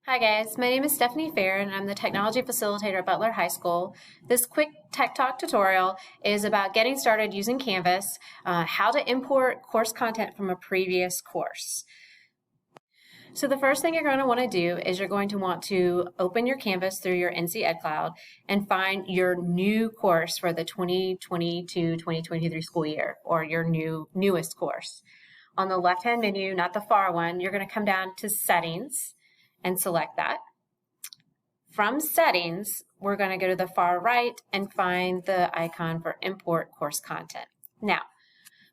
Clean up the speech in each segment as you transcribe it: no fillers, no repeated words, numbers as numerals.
Hi guys, my name is Stephanie Fair and I'm the Technology Facilitator at Butler High School. This quick Tech Talk tutorial is about getting started using Canvas, how to import course content from a previous course. So the first thing you're going to want to do is you're going to want to open your Canvas through your NC Ed Cloud and find your new course for the 2022-2023 school year, or your newest course. On the left-hand menu, not the far one, you're going to come down to Settings and select that. From Settings, we're going to go to the far right and find the icon for Import Course Content. Now,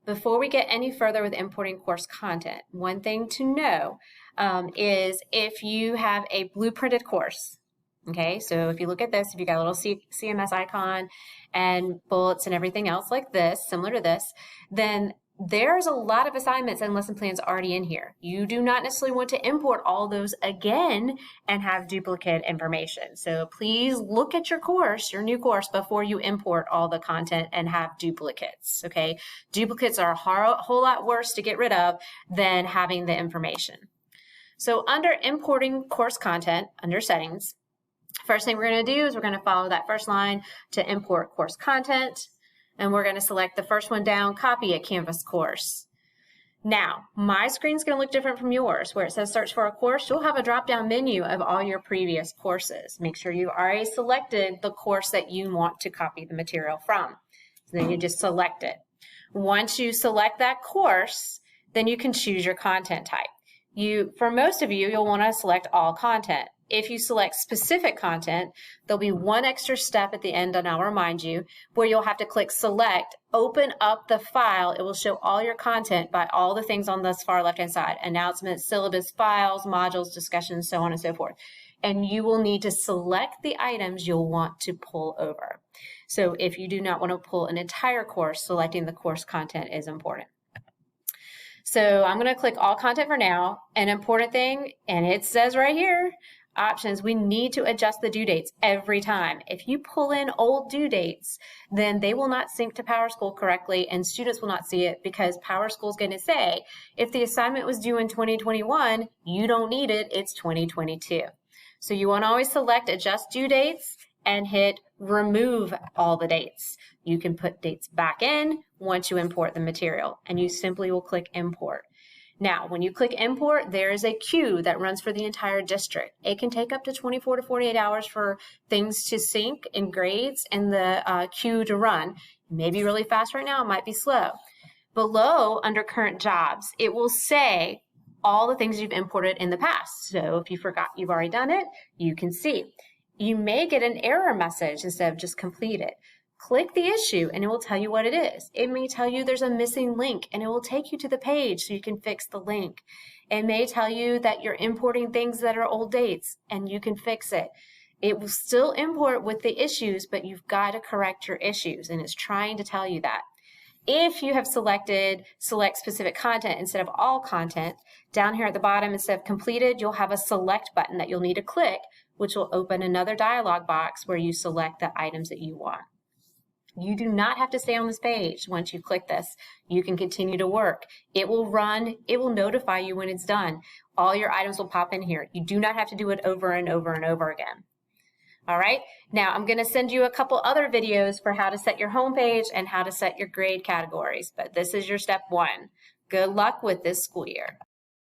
before we get any further with importing course content, one thing to know is if you have a blueprinted course, okay, so if you look at this, if you got a little CMS icon and bullets and everything else like this, similar to this, then there's a lot of assignments and lesson plans already in here. You do not necessarily want to import all those again and have duplicate information. So please look at your course, your new course, before you import all the content and have duplicates, okay? Duplicates are a whole lot worse to get rid of than having the information. So under importing course content, under settings, first thing we're going to do is we're going to follow that first line to import course content. And we're going to select the first one down, copy a Canvas course. Now, my screen's going to look different from yours. Where it says search for a course, you'll have a drop-down menu of all your previous courses. Make sure you've already selected the course that you want to copy the material from. So then you just select it. Once you select that course, then you can choose your content type. For most of you, you'll want to select all content. If you select specific content, there'll be one extra step at the end, and I'll remind you, where you'll have to click select, open up the file. It will show all your content by all the things on this far left-hand side: announcements, syllabus, files, modules, discussions, so on and so forth. And you will need to select the items you'll want to pull over. So if you do not want to pull an entire course, selecting the course content is important. So I'm going to click all content for now. An important thing, and it says right here, options, we need to adjust the due dates every time. If you pull in old due dates, then they will not sync to PowerSchool correctly and students will not see it, because PowerSchool is going to say, if the assignment was due in 2021, you don't need it, it's 2022. So you want to always select adjust due dates and hit remove all the dates. You can put dates back in once you import the material, and you simply will click import. Now, when you click import, there is a queue that runs for the entire district. It can take up to 24 to 48 hours for things to sync in grades and the queue to run. It may be really fast right now, it might be slow. Below, under current jobs, it will say all the things you've imported in the past. So if you forgot you've already done it, you can see. You may get an error message instead of just completed. Click the issue and it will tell you what it is. It may tell you there's a missing link and it will take you to the page so you can fix the link. It may tell you that you're importing things that are old dates and you can fix it. It will still import with the issues, but you've got to correct your issues, and it's trying to tell you that. If you have selected select specific content instead of all content, down here at the bottom instead of completed, you'll have a select button that you'll need to click, which will open another dialog box where you select the items that you want. You do not have to stay on this page. Once you click this, you can continue to work. It will run, it will notify you when it's done. All your items will pop in here. You do not have to do it over and over and over again. All right, now I'm going to send you a couple other videos for how to set your home page and how to set your grade categories, but this is your step one. Good luck with this school year.